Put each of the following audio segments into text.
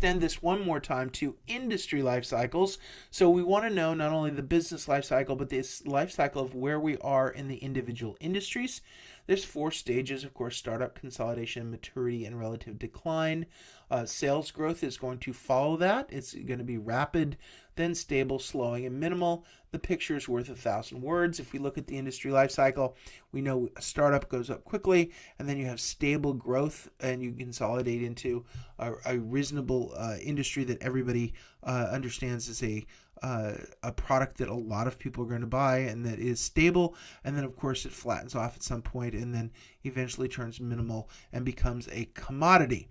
extend this one more time to industry life cycles. So we want to know not only the business life cycle, but this life cycle of where we are in the individual industries. There's 4 stages, of course: startup, consolidation, maturity, and relative decline. Sales growth is going to follow that. It's going to be rapid, then stable, slowing, and minimal. The picture is worth 1,000 words. If we look at the industry life cycle, we know a startup goes up quickly, and then you have stable growth, and you consolidate into a reasonable industry that everybody understands is a product that a lot of people are going to buy and that is stable. And then, of course, it flattens off at some point and then eventually turns minimal and becomes a commodity.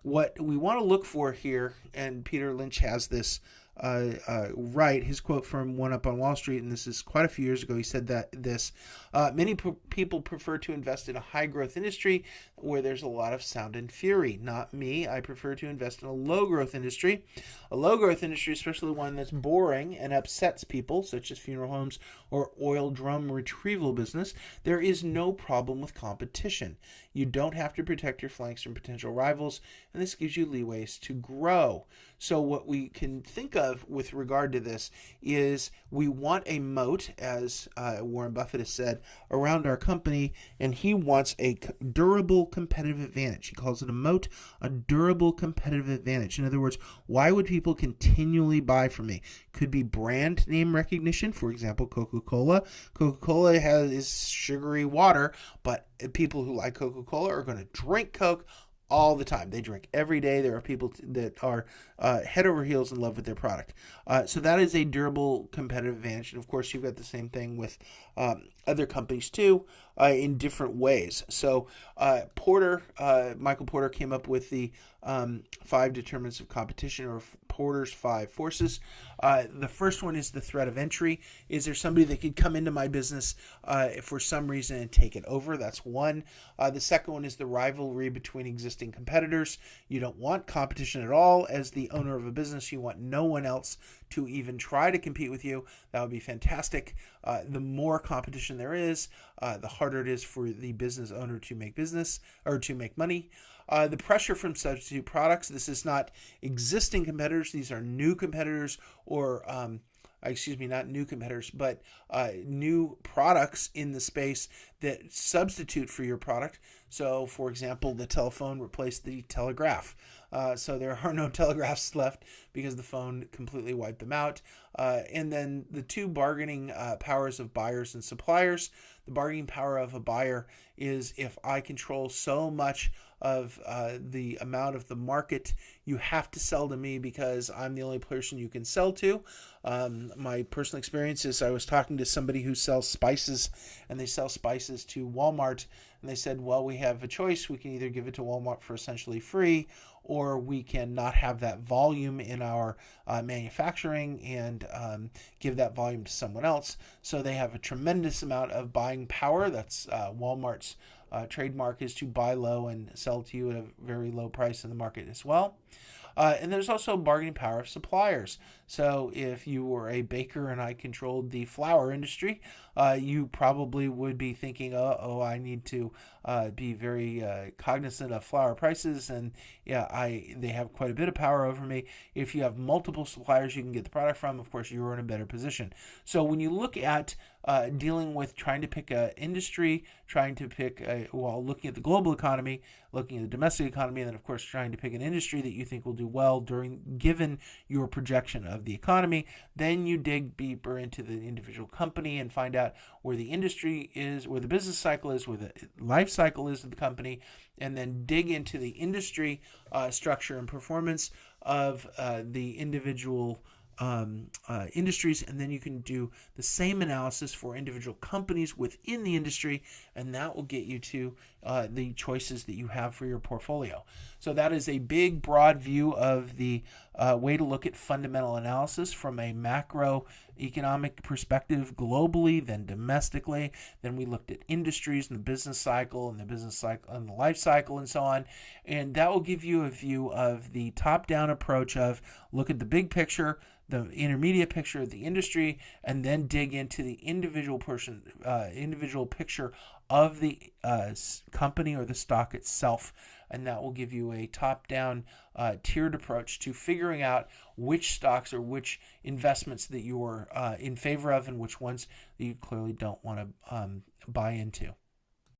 What we want to look for here, and Peter Lynch has this right, his quote from One Up on Wall Street, and this is quite a few years ago. He said that many people prefer to invest in a high growth industry where there's a lot of sound and fury. Not me. I prefer to invest in a low growth industry. A low growth industry, especially one that's boring and upsets people, such as funeral homes or oil drum retrieval business. There is no problem with competition. You don't have to protect your flanks from potential rivals, and this gives you leeways to grow. So what we can think of with regard to this is we want a moat, as Warren Buffett has said, around our company, and he wants a durable competitive advantage. He calls it a moat, a durable competitive advantage. In other words, why would people continually buy from me? Could be brand name recognition. For example, Coca-Cola. Coca-Cola is sugary water, but people who like Coca-Cola are going to drink Coke all the time. They drink every day. There are people that are head over heels in love with their product. So that is a durable competitive advantage. And of course, you've got the same thing with other companies too, in different ways. So Michael Porter came up with the 5 determinants of competition, or Porter's 5 forces. The first one is the threat of entry. Is there somebody that could come into my business for some reason and take it over? That's one. The second one is the rivalry between existing competitors. You don't want competition at all. As the owner of a business, you want no one else to even try to compete with you. That would be fantastic. The more competition there is, the harder it is for the business owner to make business or to make money. The pressure from substitute products. This is not existing competitors. These are new competitors, or not new competitors, but new products in the space that substitute for your product. So, for example, the telephone replaced the telegraph. So there are no telegraphs left because the phone completely wiped them out. And then the 2 bargaining powers of buyers and suppliers. The bargaining power of a buyer is if I control so much of the amount of the market, you have to sell to me because I'm the only person you can sell to. My personal experience is I was talking to somebody who sells spices, and they sell spices to Walmart, and they said, well, we have a choice. We can either give it to Walmart for essentially free, or we can not have that volume in our manufacturing and give that volume to someone else. So they have a tremendous amount of buying power. That's Walmart's trademark, is to buy low and sell to you at a very low price in the market as well. And there's also bargaining power of suppliers. So if you were a baker and I controlled the flour industry, you probably would be thinking, I need to be very cognizant of flour prices, and they have quite a bit of power over me. If you have multiple suppliers you can get the product from, of course, you're in a better position. So when you look at dealing with trying to pick an industry, looking at the global economy, looking at the domestic economy, and then, of course, trying to pick an industry that you think will do well given your projection of the economy, then you dig deeper into the individual company and find out where the industry is, where the business cycle is, where the life cycle is of the company, and then dig into the industry structure and performance of the individual industries, and then you can do the same analysis for individual companies within the industry, and that will get you to the choices that you have for your portfolio. So that is a big, broad view of the way to look at fundamental analysis from a macroeconomic perspective globally, then domestically. Then we looked at industries and the business cycle and the life cycle and so on. And that will give you a view of the top-down approach of look at the big picture, the intermediate picture of the industry, and then dig into the individual picture of the company or the stock itself. and that will give you a top-down tiered approach to figuring out which stocks or which investments that you're in favor of and which ones that you clearly don't want to buy into.